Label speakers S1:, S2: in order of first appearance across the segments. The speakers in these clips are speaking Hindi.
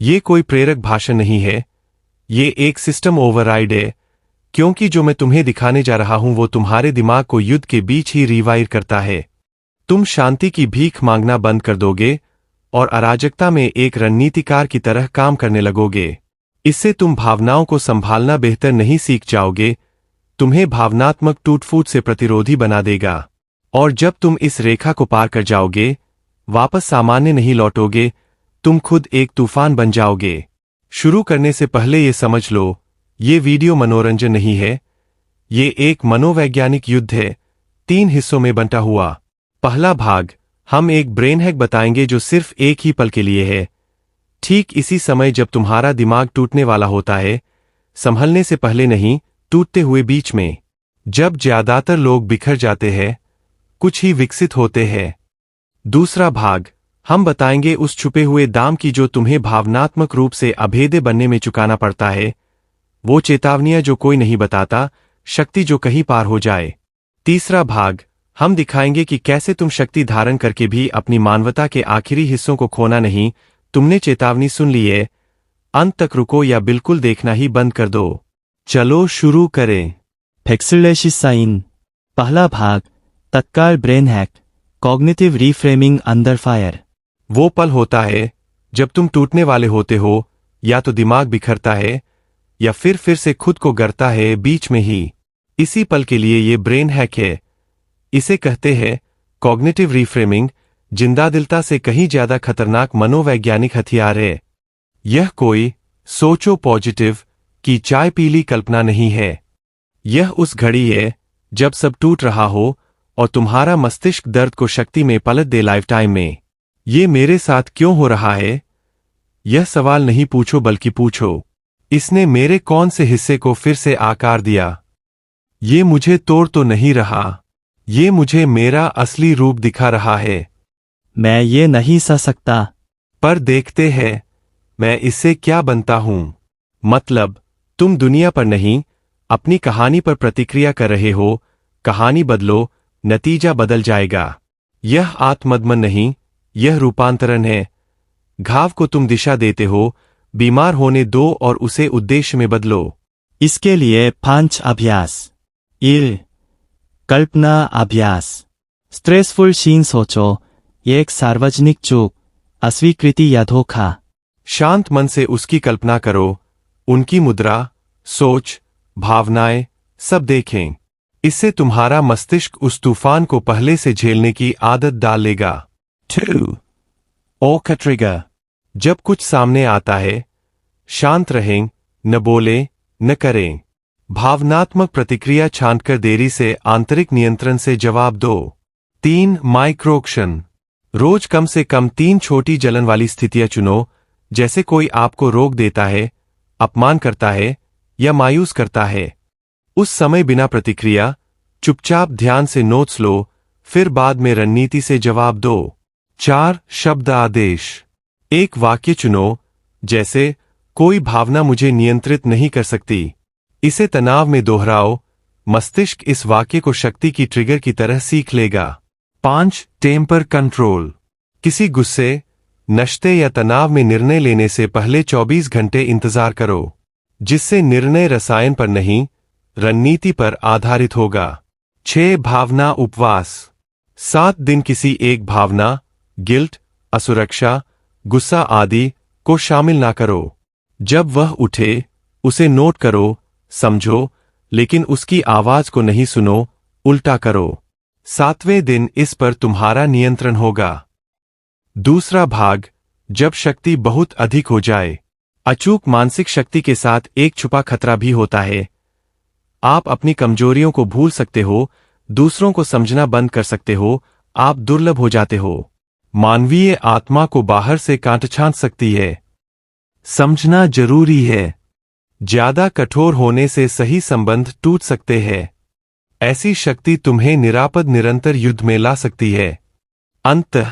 S1: ये कोई प्रेरक भाषण नहीं है, ये एक सिस्टम ओवरराइड है, क्योंकि जो मैं तुम्हें दिखाने जा रहा हूं वो तुम्हारे दिमाग को युद्ध के बीच ही रिवाइर करता है। तुम शांति की भीख मांगना बंद कर दोगे और अराजकता में एक रणनीतिकार की तरह काम करने लगोगे। इससे तुम भावनाओं को संभालना बेहतर नहीं सीख जाओगे, तुम्हें भावनात्मक टूट-फूट से प्रतिरोधी बना देगा। और जब तुम इस रेखा को पार कर जाओगे, वापस सामान्य नहीं लौटोगे, तुम खुद एक तूफान बन जाओगे। शुरू करने से पहले ये समझ लो, ये वीडियो मनोरंजन नहीं है, ये एक मनोवैज्ञानिक युद्ध है, 3 हिस्सों में बंटा हुआ। पहला भाग, हम एक ब्रेन हैक बताएंगे जो सिर्फ एक ही पल के लिए है। ठीक इसी समय जब तुम्हारा दिमाग टूटने वाला होता है, संभलने से पहले नहीं, टूटते हुए बीच में। जब ज्यादातर लोग बिखर जाते हैं, कुछ ही विकसित होते हैं। दूसरा भाग, हम बताएंगे उस छुपे हुए दाम की जो तुम्हें भावनात्मक रूप से अभेद्य बनने में चुकाना पड़ता है, वो चेतावनियां जो कोई नहीं बताता, शक्ति जो कहीं पार हो जाए। तीसरा भाग, हम दिखाएंगे कि कैसे तुम शक्ति धारण करके भी अपनी मानवता के आखिरी हिस्सों को खोना नहीं। तुमने चेतावनी सुन ली है, अंत तक रुको या बिल्कुल देखना ही बंद कर दो। चलो शुरू करें।
S2: 백슬래시 साइन। पहला भाग, तत्काल brain hack, cognitive reframing under fire.
S1: वो पल होता है जब तुम टूटने वाले होते हो, या तो दिमाग बिखरता है या फिर से खुद को गरता है बीच में ही। इसी पल के लिए ये ब्रेन हैक है। इसे कहते हैं कॉग्निटिव रीफ्रेमिंग। जिंदादिलता से कहीं ज्यादा खतरनाक मनोवैज्ञानिक हथियार है। यह कोई सोचो पॉजिटिव की चाय पीली कल्पना नहीं है। यह उस घड़ी है जब सब टूट रहा हो और तुम्हारा मस्तिष्क दर्द को शक्ति में पलट दे लाइफ टाइम में। ये मेरे साथ क्यों हो रहा है? यह सवाल नहीं पूछो बल्कि पूछो, इसने मेरे कौन से हिस्से को फिर से आकार दिया? ये मुझे तोड़ तो नहीं रहा, ये मुझे मेरा असली रूप दिखा रहा है।
S2: मैं ये नहीं सह सकता।
S1: पर देखते हैं मैं इससे क्या बनता हूं। मतलब, तुम दुनिया पर नहीं, अपनी कहानी पर प्रतिक्रिया कर रहे हो। कहानी बदलो, नतीजा बदल जाएगा। यह आत्मदमन नहीं, यह रूपांतरण है। घाव को तुम दिशा देते हो, बीमार होने दो और उसे उद्देश्य में बदलो।
S2: इसके लिए 5 अभ्यास। 1. कल्पना अभ्यास। स्ट्रेसफुल सीन सोचो, ये एक सार्वजनिक चूक, अस्वीकृति या धोखा।
S1: शांत मन से उसकी कल्पना करो, उनकी मुद्रा, सोच, भावनाएं सब देखें। इससे तुम्हारा मस्तिष्क उस तूफान को पहले से झेलने की आदत डाल लेगा। 2. ओ का ट्रिगर। जब कुछ सामने आता है, शांत रहें, न बोलें, न करें। भावनात्मक प्रतिक्रिया छांटकर देरी से आंतरिक नियंत्रण से जवाब दो। 3. माइक्रोक्शन। रोज कम से कम 3 छोटी जलन वाली स्थितियां चुनो, जैसे कोई आपको रोक देता है, अपमान करता है या मायूस करता है। उस समय बिना प्रतिक्रिया, चुपचाप ध्यान से नोट्स लो, फिर बाद में रणनीति से जवाब दो। 4. शब्द आदेश। एक वाक्य चुनो, जैसे कोई भावना मुझे नियंत्रित नहीं कर सकती। इसे तनाव में दोहराओ, मस्तिष्क इस वाक्य को शक्ति की ट्रिगर की तरह सीख लेगा। 5. Temper control. किसी गुस्से, नशे या तनाव में निर्णय लेने से पहले 24 घंटे इंतजार करो, जिससे निर्णय रसायन पर नहीं, रणनीति पर आधारित होगा। 6. भावना उपवास। 7 दिन किसी एक भावना, गिल्ट, असुरक्षा, गुस्सा आदि को शामिल ना करो। जब वह उठे, उसे नोट करो, समझो, लेकिन उसकी आवाज को नहीं सुनो, उल्टा करो। 7वें दिन इस पर तुम्हारा नियंत्रण होगा। दूसरा भाग, जब शक्ति बहुत अधिक हो जाए। अचूक मानसिक शक्ति के साथ एक छुपा खतरा भी होता है। आप अपनी कमजोरियों को भूल सकते हो, दूसरों को समझना बंद कर सकते हो, आप दुर्लभ हो जाते हो। मानवीय आत्मा को बाहर से काट छांट सकती है। समझना जरूरी है। ज्यादा कठोर होने से सही संबंध टूट सकते हैं। ऐसी शक्ति तुम्हें निरापद निरंतर युद्ध में ला सकती है। अंततः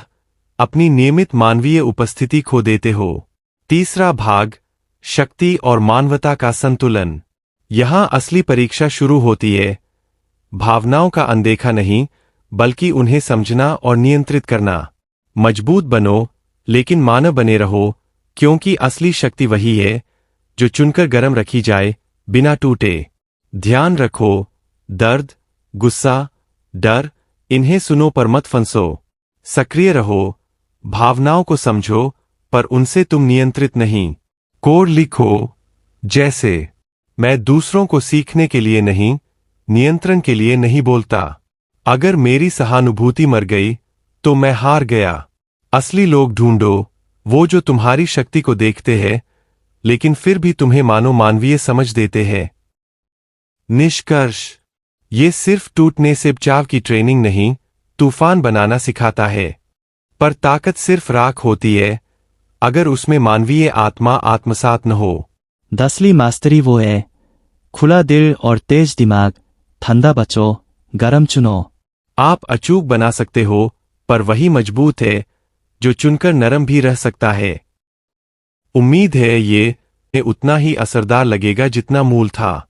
S1: अपनी नियमित मानवीय उपस्थिति खो देते हो। तीसरा भाग, शक्ति और मानवता का संतुलन। यहां असली परीक्षा शुरू होती है। भावनाओं का अनदेखा नहीं, बल्कि उन्हें समझना और नियंत्रित करना। मजबूत बनो, लेकिन मानव बने रहो, क्योंकि असली शक्ति वही है जो चुनकर गर्म रखी जाए बिना टूटे। ध्यान रखो, दर्द, गुस्सा, डर, इन्हें सुनो पर मत फंसो। सक्रिय रहो, भावनाओं को समझो पर उनसे तुम नियंत्रित नहीं। कोड लिखो, जैसे मैं दूसरों को सीखने के लिए नहीं, नियंत्रण के लिए नहीं बोलता। अगर मेरी सहानुभूति मर गई तो मैं हार गया। असली लोग ढूंढो, वो जो तुम्हारी शक्ति को देखते हैं लेकिन फिर भी तुम्हें मानो मानवीय समझ देते हैं। निष्कर्ष, ये सिर्फ टूटने से बचाव की ट्रेनिंग नहीं, तूफान बनाना सिखाता है। पर ताकत सिर्फ राख होती है अगर उसमें मानवीय आत्मा आत्मसात न हो।
S2: असली मास्टरी वो है, खुला दिल और तेज दिमाग, ठंडा बचो, गरम चुनो।
S1: आप अचूक बना सकते हो पर वही मजबूत है जो चुनकर नरम भी रह सकता है। उम्मीद है ये उतना ही असरदार लगेगा जितना मूल था।